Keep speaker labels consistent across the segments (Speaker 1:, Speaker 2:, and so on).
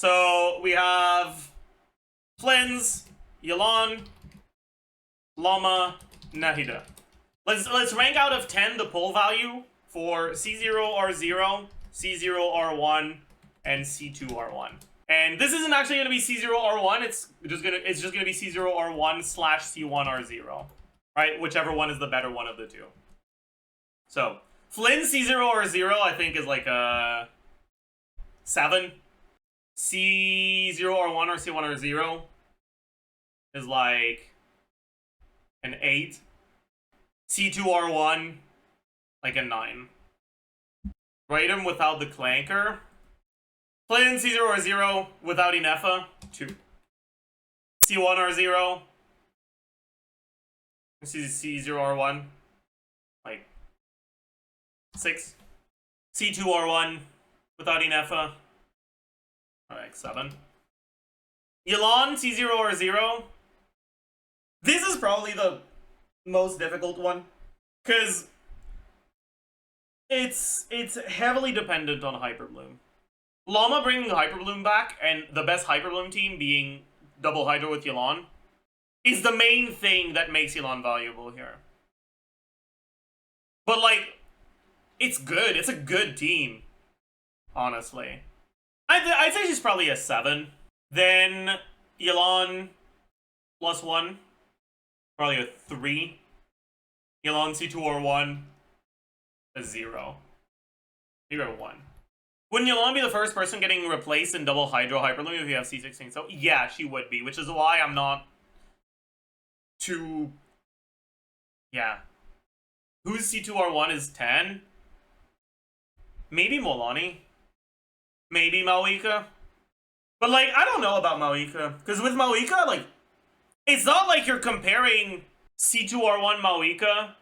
Speaker 1: So we have Flins, Yelan, Llama, Nahida. Let's rank out of 10 the pull value for C0R0, C0R1, and C2R1. And this isn't actually gonna be C0R1, it's just gonna be C0R1/C1R0. Right? Whichever one is the better one of the two. So Flynn C0R0 I think is like a 7. C0R1 or C1R0 is like an 8. C2R1 like a 9. Rate him without the clanker. Flynn C0R0 without Inefa, 2. C1R0 C0R1 like 6. C2R1 without Inefa like 7. Yelan C0R0. This is probably the most difficult one because it's heavily dependent on hyperbloom. Llama bringing hyperbloom back and the best hyperbloom team being double hydro with Yelan is the main thing that makes Yelan valuable here. But like, it's good. It's a good team, honestly. I'd say she's probably a 7. Then Yelan +1, probably a 3. Yelan C2R1, a 0. 0-1. Wouldn't Yelan be the first person getting replaced in double hydro hyperloom if you have C16? So yeah, she would be, which is why I'm not too... Yeah. Whose C2R1 is 10? Maybe Mualani. Maybe Maoika. But like, I don't know about Maoika. Because with Maoika, like, it's not like you're comparing C2R1 Maoika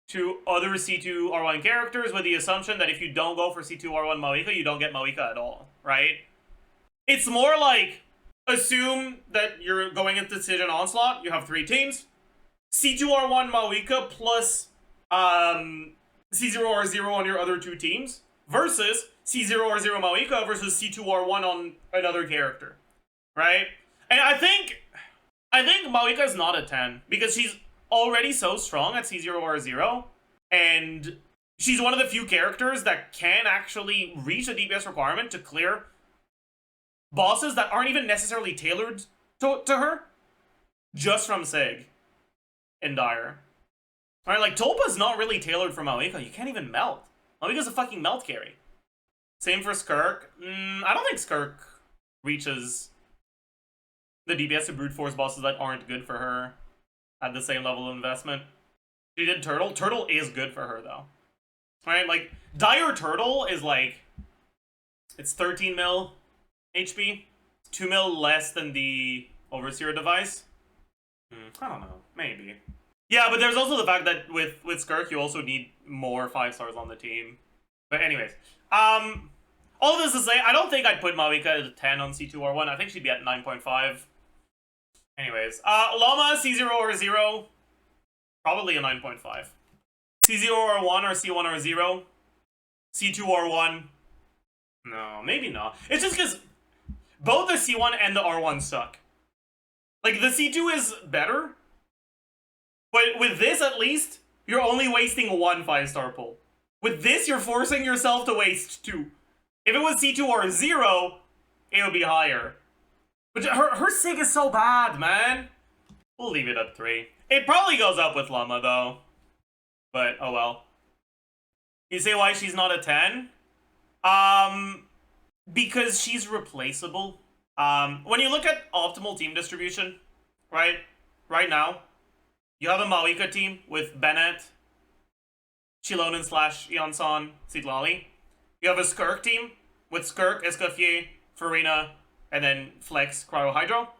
Speaker 1: to other C2R1 characters with the assumption that if you don't go for C2R1 Maoika, you don't get Maoika at all, right? It's more like, assume that you're going into Decision Onslaught, you have 3 teams, C2R1 Maoika plus C0R0 on your other 2 teams, versus C0R0 Maoika versus C2R1 on another character, right? And I think Maoika is not a 10, because she's already so strong at C0R0, and she's one of the few characters that can actually reach a DPS requirement to clear bosses that aren't even necessarily tailored to her, just from Sig and Dire. Alright, like, Tulpa's not really tailored for Maoika. You can't even melt. Maoika's a fucking melt carry. Same for Skirk. I don't think Skirk reaches the DPS to brute force bosses that aren't good for her at the same level of investment. She did Turtle. Turtle is good for her, though. Right? Like, Dire Turtle is like... It's 13 mil HP. 2 mil less than the Overseer device. I don't know. Maybe. Yeah, but there's also the fact that with Skirk, you also need more 5 stars on the team. But anyways. All of this to say, I don't think I'd put Maoika at a 10 on C2R1. I think she'd be at 9.5. Anyways, Llama, C0R0, probably a 9.5. C0R1 or C1R0, C2R1, no, maybe not. It's just because both the C1 and the R1 suck. Like, the C2 is better, but with this, at least, you're only wasting 1 5-star pull. With this, you're forcing yourself to waste 2. If it was C2R0, it would be higher. But her Sig is so bad, man. We'll leave it at 3. It probably goes up with Llama, though. But, oh well. You say why she's not a 10? Because she's replaceable. When you look at optimal team distribution, right now, you have a Maoika team with Bennett, Chilonen / Eonson, Sitlali. You have a Skirk team with Skirk, Escoffier, Furina, and then Flex, Cryo Hydro.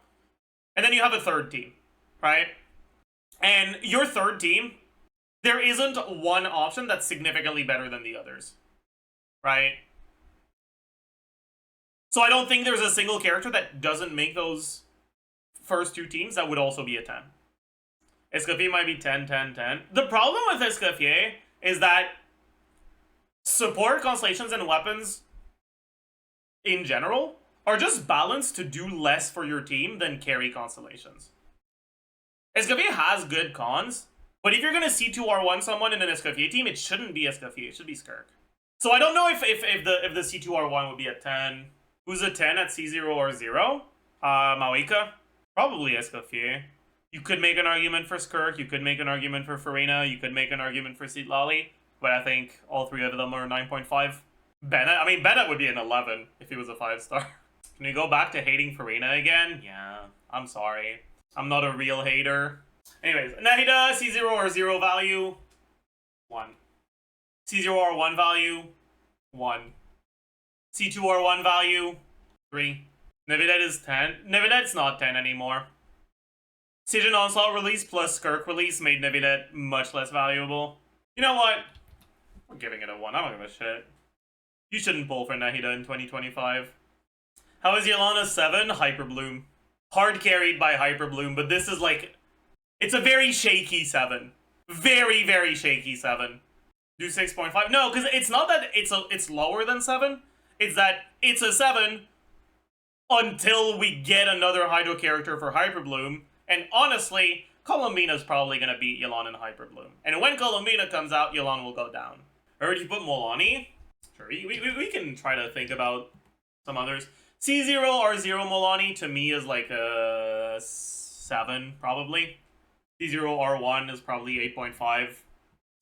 Speaker 1: And then you have a third team, right? And your third team, there isn't one option that's significantly better than the others, right? So I don't think there's a single character that doesn't make those first 2 teams that would also be a 10. Escoffier might be 10, 10, 10. The problem with Escoffier is that support, constellations, and weapons in general are just balanced to do less for your team than carry constellations. Escoffier has good cons, but if you're gonna C2R1 someone in an Escoffier team, it shouldn't be Escoffier, it should be Skirk. So I don't know if the C2R1 would be at 10. Who's a 10 at C0 or 0? Mawika? Probably Escoffier. You could make an argument for Skirk, you could make an argument for Furina, you could make an argument for Sitlali, but I think all three of them are 9.5. Bennett would be an 11 if he was a 5-star. Can we go back to hating Furina again? Yeah, I'm sorry. I'm not a real hater. Anyways, Nahida, C0 or 0 value, 1. C0 or 1 value, 1. C2 or 1 value, 3. Neuvillette is 10. Neuvillette's not 10 anymore. Siege Onslaught release plus Skirk release made Neuvillette much less valuable. You know what? We're giving it a 1. I don't give a shit. You shouldn't pull for Nahida in 2025. How is Yelan a 7? Hyperbloom. Hard carried by Hyperbloom, but this is like... It's a very shaky 7. Very, very shaky 7. Do 6.5? No, because it's not that it's lower than 7. It's that it's a 7 until we get another Hydro character for Hyperbloom. And honestly, Columbina's probably going to beat Yelan in Hyperbloom. And when Columbina comes out, Yelan will go down. Or if you put Mualani, sure, we can try to think about some others. C0 or 0 Mualani to me is like a 7, probably. C0 R1 is probably 8.5.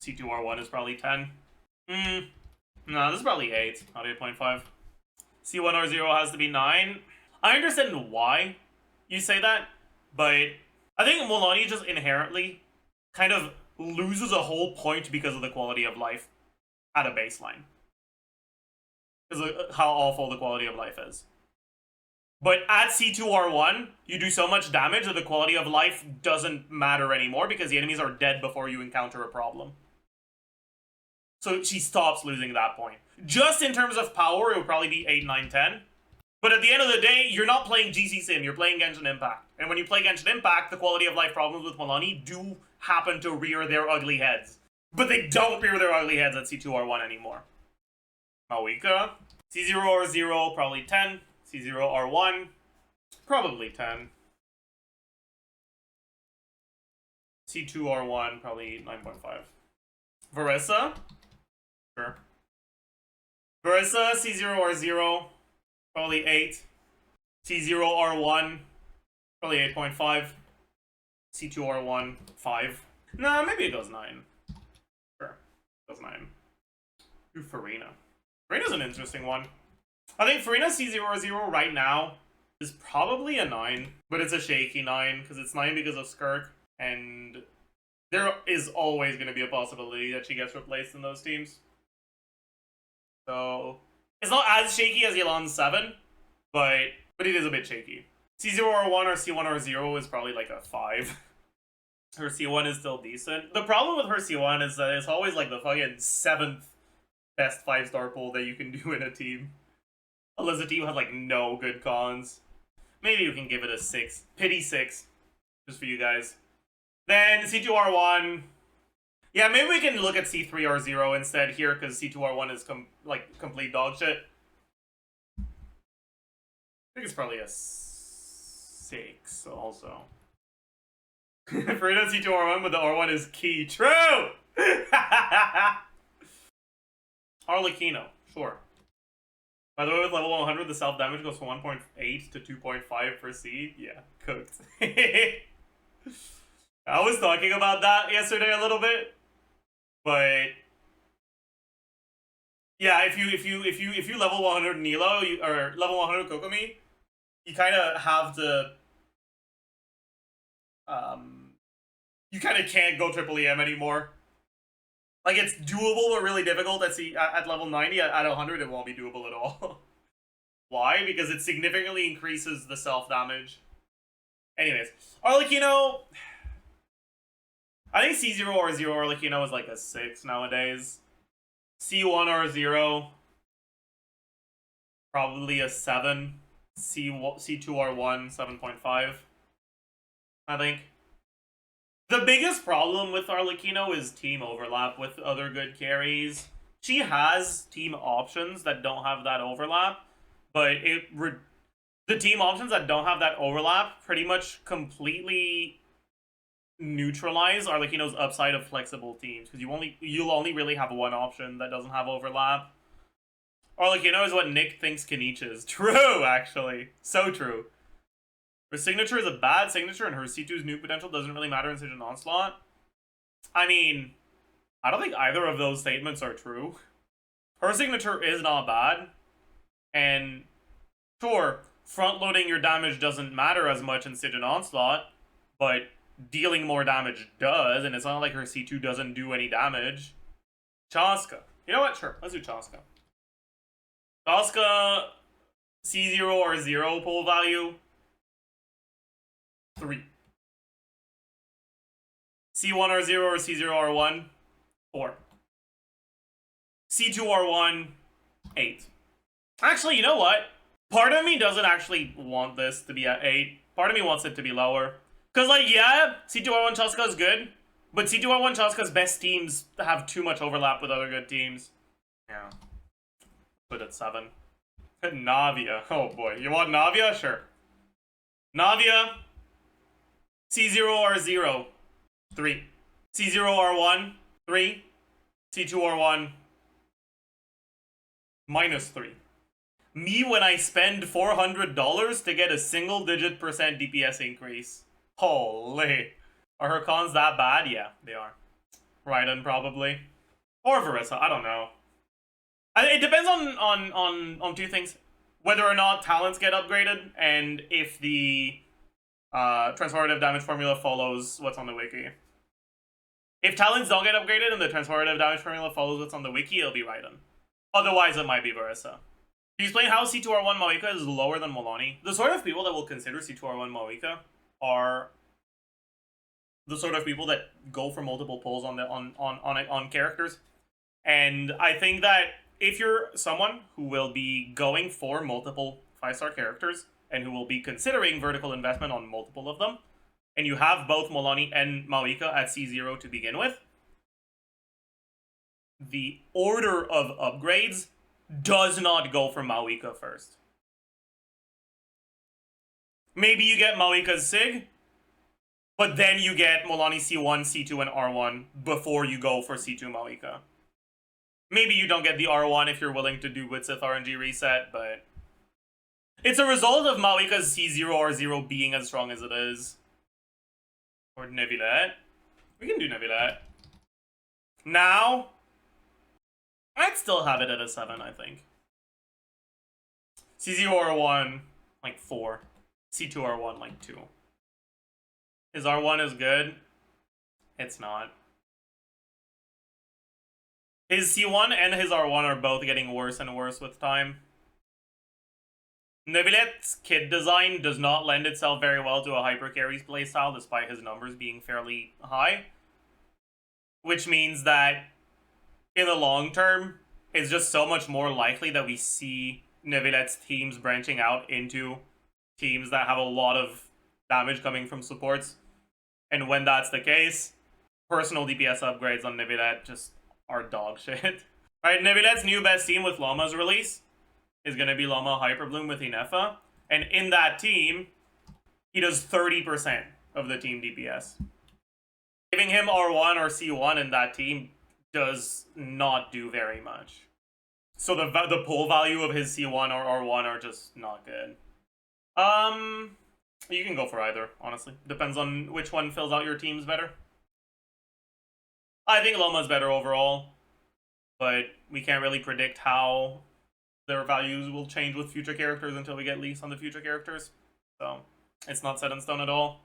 Speaker 1: C2 R1 is probably 10. No, this is probably 8, not 8.5. C1 R0 has to be 9. I understand why you say that, but I think Mualani just inherently kind of loses a whole point because of the quality of life at a baseline. Because of how awful the quality of life is. But at C2R1, you do so much damage that the quality of life doesn't matter anymore because the enemies are dead before you encounter a problem. So she stops losing that point. Just in terms of power, it would probably be 8, 9, 10. But at the end of the day, you're not playing GC Sim, you're playing Genshin Impact. And when you play Genshin Impact, the quality of life problems with Mualani do happen to rear their ugly heads. But they don't rear their ugly heads at C2R1 anymore. Mawika, C0 or 0, probably 10. C0 R1, probably 10. C2 R1, probably 9.5. Verissa, sure. Verissa, C0 R0, probably 8. C0 R1, probably 8.5. C2 R1, 5. Nah, maybe it goes 9. Sure, it goes 9. Do Furina. Furina's an interesting one. I think Furina C0 right now is probably a 9, but it's a shaky 9, because it's 9 because of Skirk, and there is always going to be a possibility that she gets replaced in those teams. So, it's not as shaky as Yelan's 7, but it is a bit shaky. C0 or 1 or C1 or 0 is probably like a 5. Her C1 is still decent. The problem with her C1 is that it's always like the fucking 7th best 5-star pull that you can do in a team. Unless the team has, like, no good cons. Maybe you can give it a 6. Pity 6. Just for you guys. Then C2R1. Yeah, maybe we can look at C3R0 instead here, because C2R1 is, complete dog shit. I think it's probably a 6, also. Furina C2R1, but the R1 is key. True! Arlecchino. Sure. By the way, with level 100, the self-damage goes from 1.8 to 2.5 per seed. Yeah, cooked. I was talking about that yesterday a little bit, but yeah, if you level 100 Nilo or level 100 Kokomi, you kind of have to you kind of can't go triple EM anymore. Like, it's doable, but really difficult at level 90. At 100, it won't be doable at all. Why? Because it significantly increases the self-damage. Anyways, Arlecchino... I think C0 or 0 Arlecchino is like a 6 nowadays. C1 or 0... probably a 7. C2 or 1, 7.5. I think. The biggest problem with Arlecchino is team overlap with other good carries. She has team options that don't have that overlap, but the team options that don't have that overlap pretty much completely neutralize Arlecchino's upside of flexible teams, because you'll only really have one option that doesn't have overlap. Arlecchino is what Nick thinks Kenichi is. True, actually. So true. Her signature is a bad signature, and her C2's new potential doesn't really matter in such an onslaught. I mean, I don't think either of those statements are true. Her signature is not bad, and sure, front-loading your damage doesn't matter as much in such an onslaught, but dealing more damage does, and it's not like her C2 doesn't do any damage. Chasca. You know what? Sure, let's do Chasca. Chasca, C0 or 0 pull value, 3. C1 or 0 or C0 or 1, 4. C2 or 1, 8. Actually, you know what? Part of me doesn't actually want this to be at 8. Part of me wants it to be lower. Because, like, yeah, C2R1 Chasca is good, but C2R1 Chasca's best teams have too much overlap with other good teams. Yeah. Put it 7. Navia. Oh boy. You want Navia? Sure. Navia. C0 or 0. 3. C0 or 1. 3. C2 or 1. -3. Me when I spend $400 to get a single-digit % DPS increase. Holy. Are her cons that bad? Yeah, they are. Raiden, probably. Or Verissa, I don't know. It depends on two things. Whether or not talents get upgraded, and if the transformative damage formula follows what's on the wiki. If talents don't get upgraded and the transformative damage formula follows what's on the wiki, it'll be Raiden. Otherwise, it might be Verissa. Can you explain how C2R1 Mawika is lower than Mualani? The sort of people that will consider C2R1 Mawika are the sort of people that go for multiple pulls on characters. And I think that if you're someone who will be going for multiple 5-star characters and who will be considering vertical investment on multiple of them, and you have both Mualani and Mawika at C0 to begin with, the order of upgrades does not go for Mawika first. Maybe you get Mawika's Sig, but then you get Mualani C1, C2, and R1 before you go for C2 Mawika. Maybe you don't get the R1 if you're willing to do Witsith RNG reset, but it's a result of Mawika's C0 or 0 being as strong as it is. Or Neuvillette. We can do Neuvillette. Now, I'd still have it at a 7, I think. C0 or 1, like 4. C2 R1, like 2. His R1 is good. It's not. His C1 and his R1 are both getting worse and worse with time. Neuvillette's kit design does not lend itself very well to a hyper carries playstyle, despite his numbers being fairly high. Which means that in the long term, it's just so much more likely that we see Neuvillette's teams branching out into teams that have a lot of damage coming from supports. And when that's the case, personal DPS upgrades on Neuvillette just are dog shit. Right, Neuvillette's new best team with Llama's release is going to be Llama Hyperbloom with Inefa. And in that team, he does 30% of the team DPS. Giving him R1 or C1 in that team does not do very much. So the pull value of his C1 or R1 are just not good. You can go for either, honestly. Depends on which one fills out your teams better. I think Loma's better overall, but we can't really predict how their values will change with future characters until we get leaks on the future characters. So, it's not set in stone at all.